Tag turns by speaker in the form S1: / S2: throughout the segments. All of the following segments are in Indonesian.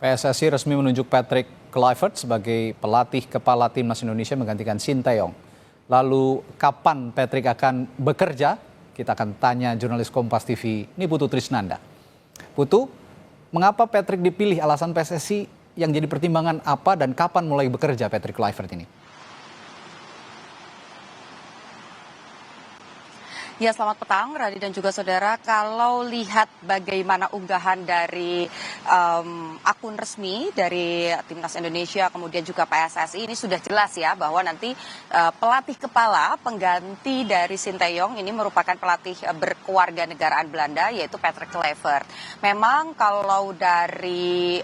S1: PSSI resmi menunjuk Patrick Kluivert sebagai pelatih kepala timnas Indonesia menggantikan Sinteyong. Lalu kapan Patrick akan bekerja? Kita akan tanya jurnalis Kompas TV, ini Putu Trisnanda. Putu, mengapa Patrick dipilih? Alasan PSSI yang jadi pertimbangan apa dan kapan mulai bekerja Patrick Kluivert ini?
S2: Ya, selamat petang Radi dan juga saudara. Kalau lihat bagaimana unggahan dari akun resmi dari Timnas Indonesia kemudian juga PSSI, ini sudah jelas ya bahwa nanti pelatih kepala pengganti dari Sinteyong ini merupakan pelatih berkewarganegaraan Belanda, yaitu Patrick Kluivert. Memang kalau dari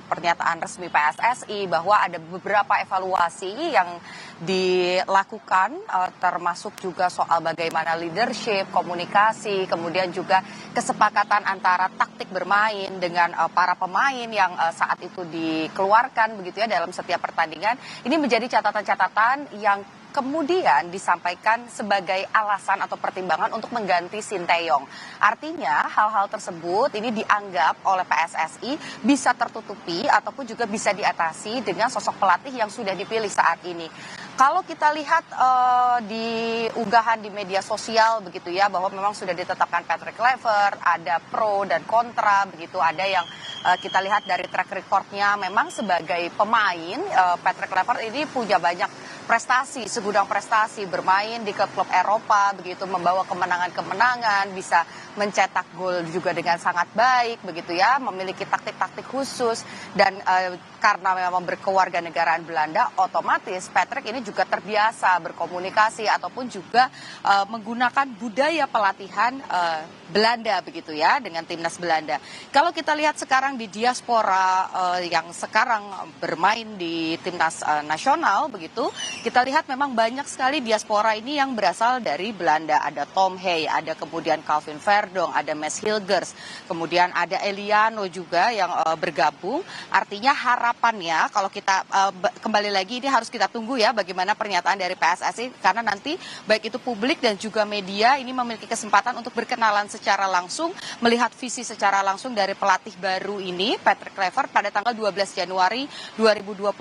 S2: pernyataan resmi PSSI bahwa ada beberapa evaluasi yang dilakukan, termasuk juga soal bagaimana leadership, komunikasi, kemudian juga kesepakatan antara taktik bermain dengan para pemain yang saat itu dikeluarkan begitu ya dalam setiap pertandingan. Ini menjadi catatan-catatan yang kemudian disampaikan sebagai alasan atau pertimbangan untuk mengganti Sinteyong. Artinya hal-hal tersebut ini dianggap oleh PSSI bisa tertutupi ataupun juga bisa diatasi dengan sosok pelatih yang sudah dipilih saat ini. Kalau kita lihat di unggahan di media sosial begitu ya, bahwa memang sudah ditetapkan Patrick Kluivert, ada pro dan kontra begitu, ada yang kita lihat dari track recordnya memang sebagai pemain Patrick Kluivert ini punya banyak prestasi, segudang prestasi, bermain di klub-klub Eropa begitu, membawa kemenangan-kemenangan, bisa mencetak gol juga dengan sangat baik begitu ya, memiliki taktik-taktik khusus dan karena memang berkewarganegaraan Belanda, otomatis Patrick ini juga terbiasa berkomunikasi ataupun juga menggunakan budaya pelatihan Belanda begitu ya, dengan timnas Belanda. Kalau kita lihat sekarang di diaspora yang sekarang bermain di timnas nasional begitu, kita lihat memang banyak sekali diaspora ini yang berasal dari Belanda. Ada Tom Hey, ada kemudian Calvin Verdong, ada Mes Hilgers, kemudian ada Eliano juga yang bergabung. Artinya harapannya kalau kita kembali lagi ini harus kita tunggu ya bagaimana pernyataan dari PSSI, karena nanti baik itu publik dan juga media ini memiliki kesempatan untuk berkenalan secara langsung, melihat visi secara langsung dari pelatih baru ini Patrick Kluivert pada tanggal 12 Januari 2025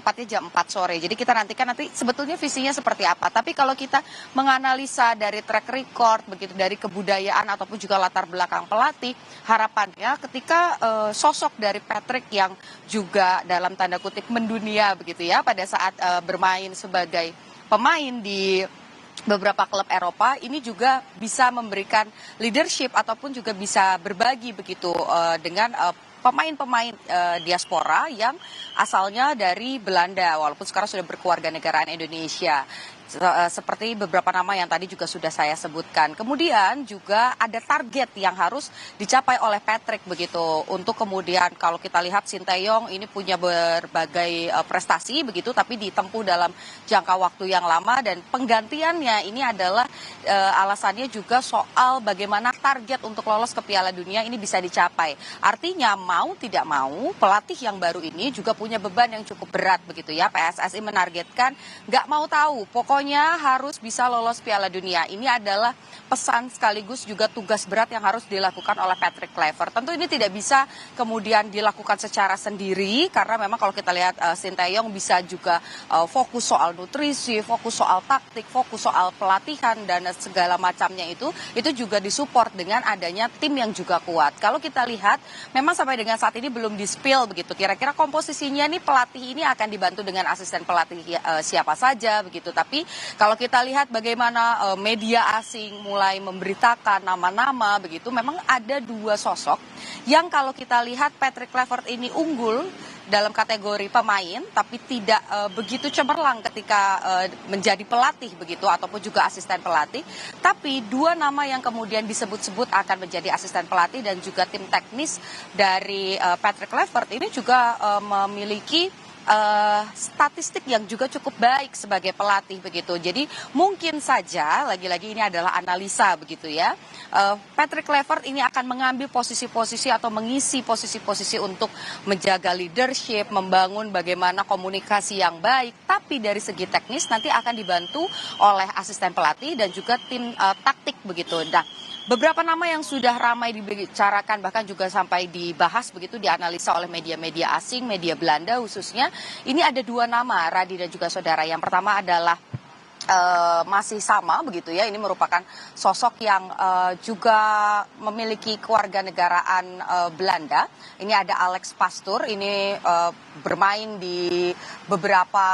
S2: tepatnya jam 4 sore. Jadi kita nantikan nanti sebetulnya visinya seperti apa. Tapi kalau kita menganalisa dari track record begitu, dari kebudayaan ataupun juga latar belakang pelatih, harapannya ketika sosok dari Patrick yang juga dalam tanda kutip mendunia begitu ya pada saat bermain sebagai pemain di beberapa klub Eropa, ini juga bisa memberikan leadership ataupun juga bisa berbagi begitu dengan pemain-pemain diaspora yang asalnya dari Belanda, walaupun sekarang sudah berkewarganegaraan Indonesia. Seperti beberapa nama yang tadi juga sudah saya sebutkan. Kemudian juga ada target yang harus dicapai oleh Patrick begitu. Untuk kemudian kalau kita lihat Sinteyong ini punya berbagai prestasi begitu, tapi ditempuh dalam jangka waktu yang lama, dan penggantiannya ini adalah alasannya juga soal bagaimana target untuk lolos ke Piala Dunia ini bisa dicapai. Artinya mau tidak mau pelatih yang baru ini juga punya beban yang cukup berat begitu ya. PSSI menargetkan nggak mau tahu, pokoknya harus bisa lolos Piala Dunia. Ini adalah pesan sekaligus juga tugas berat yang harus dilakukan oleh Patrick Kluivert. Tentu ini tidak bisa kemudian dilakukan secara sendiri, karena memang kalau kita lihat Sinteyong bisa juga fokus soal nutrisi, fokus soal taktik, fokus soal pelatihan dan segala macamnya itu juga disupport dengan adanya tim yang juga kuat. Kalau kita lihat memang sampai dengan saat ini belum di-spill begitu. Kira-kira komposisinya nih pelatih ini akan dibantu dengan asisten pelatih siapa saja begitu. Tapi kalau kita lihat bagaimana media asing mulai memberitakan nama-nama begitu, memang ada dua sosok yang kalau kita lihat Patrick Kluivert ini unggul dalam kategori pemain, tapi tidak begitu cemerlang ketika menjadi pelatih begitu ataupun juga asisten pelatih. Tapi dua nama yang kemudian disebut-sebut akan menjadi asisten pelatih dan juga tim teknis dari Patrick Kluivert ini juga memiliki statistik yang juga cukup baik sebagai pelatih begitu. Jadi mungkin saja lagi-lagi ini adalah analisa begitu ya. Patrick Kluivert ini akan mengambil posisi-posisi atau mengisi posisi-posisi untuk menjaga leadership, membangun bagaimana komunikasi yang baik. Tapi dari segi teknis nanti akan dibantu oleh asisten pelatih dan juga tim taktik begitu. Nah, Beberapa nama yang sudah ramai dibicarakan bahkan juga sampai dibahas begitu dianalisa oleh media-media asing, media Belanda khususnya. Ini ada dua nama Radi dan juga saudara. Yang pertama adalah masih sama begitu ya. Ini merupakan sosok yang juga memiliki kewarganegaraan Belanda. Ini ada Alex Pastoor, ini bermain di beberapa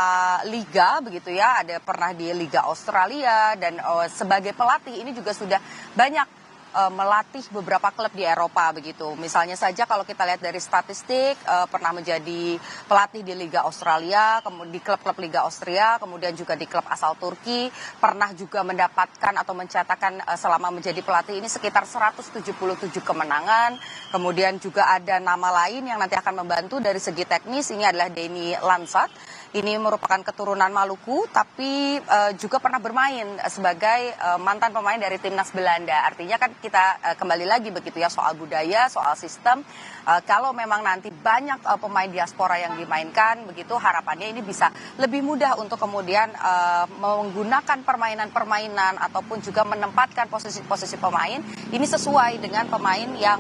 S2: liga begitu ya. Ada pernah di Liga Australia dan sebagai pelatih ini juga sudah banyak melatih beberapa klub di Eropa begitu. Misalnya saja kalau kita lihat dari statistik pernah menjadi pelatih di Liga Australia, kemudian di klub-klub Liga Austria, kemudian juga di klub asal Turki, pernah juga mendapatkan atau mencatatkan selama menjadi pelatih ini sekitar 177 kemenangan. Kemudian juga ada nama lain yang nanti akan membantu dari segi teknis, ini adalah Denny Lansat. Ini merupakan keturunan Maluku, tapi juga pernah bermain sebagai mantan pemain dari timnas Belanda. Artinya kan kita kembali lagi begitu ya soal budaya, soal sistem. Kalau memang nanti banyak pemain diaspora yang dimainkan, begitu harapannya ini bisa lebih mudah untuk kemudian menggunakan permainan-permainan ataupun juga menempatkan posisi-posisi pemain ini sesuai dengan pemain yang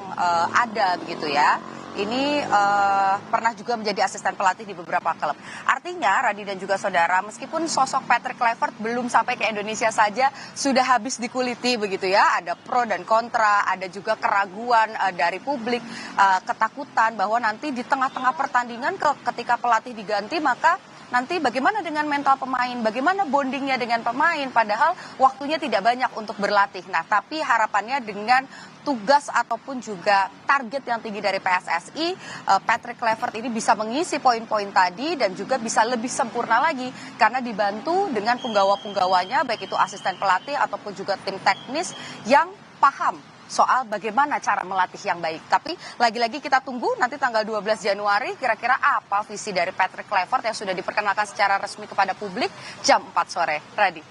S2: ada begitu ya. Ini pernah juga menjadi asisten pelatih di beberapa klub. Artinya Radi dan juga saudara, meskipun sosok Patrick Kluivert belum sampai ke Indonesia saja sudah habis dikuliti begitu ya. Ada pro dan kontra, ada juga keraguan dari publik, ketakutan bahwa nanti di tengah-tengah pertandingan ketika pelatih diganti maka nanti bagaimana dengan mental pemain, bagaimana bondingnya dengan pemain, padahal waktunya tidak banyak untuk berlatih. Nah, tapi harapannya dengan tugas ataupun juga target yang tinggi dari PSSI, Patrick Kluivert ini bisa mengisi poin-poin tadi dan juga bisa lebih sempurna lagi karena dibantu dengan penggawa-penggawanya, baik itu asisten pelatih ataupun juga tim teknis yang paham soal bagaimana cara melatih yang baik. Tapi lagi-lagi kita tunggu nanti tanggal 12 Januari kira-kira apa visi dari Patrick Kluivert yang sudah diperkenalkan secara resmi kepada publik jam 4 sore. Radi.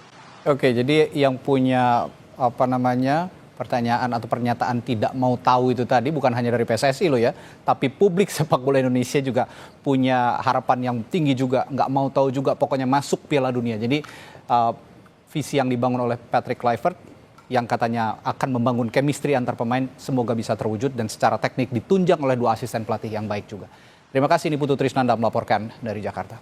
S1: Oke, jadi yang punya pertanyaan atau pernyataan tidak mau tahu itu tadi bukan hanya dari PSSI loh ya, tapi publik sepak bola Indonesia juga punya harapan yang tinggi juga, nggak mau tahu juga pokoknya masuk Piala Dunia. Jadi visi yang dibangun oleh Patrick Kluivert yang katanya akan membangun chemistry antar pemain semoga bisa terwujud dan secara teknik ditunjang oleh dua asisten pelatih yang baik juga. Terima kasih, ini Putu Trisnanda melaporkan dari Jakarta.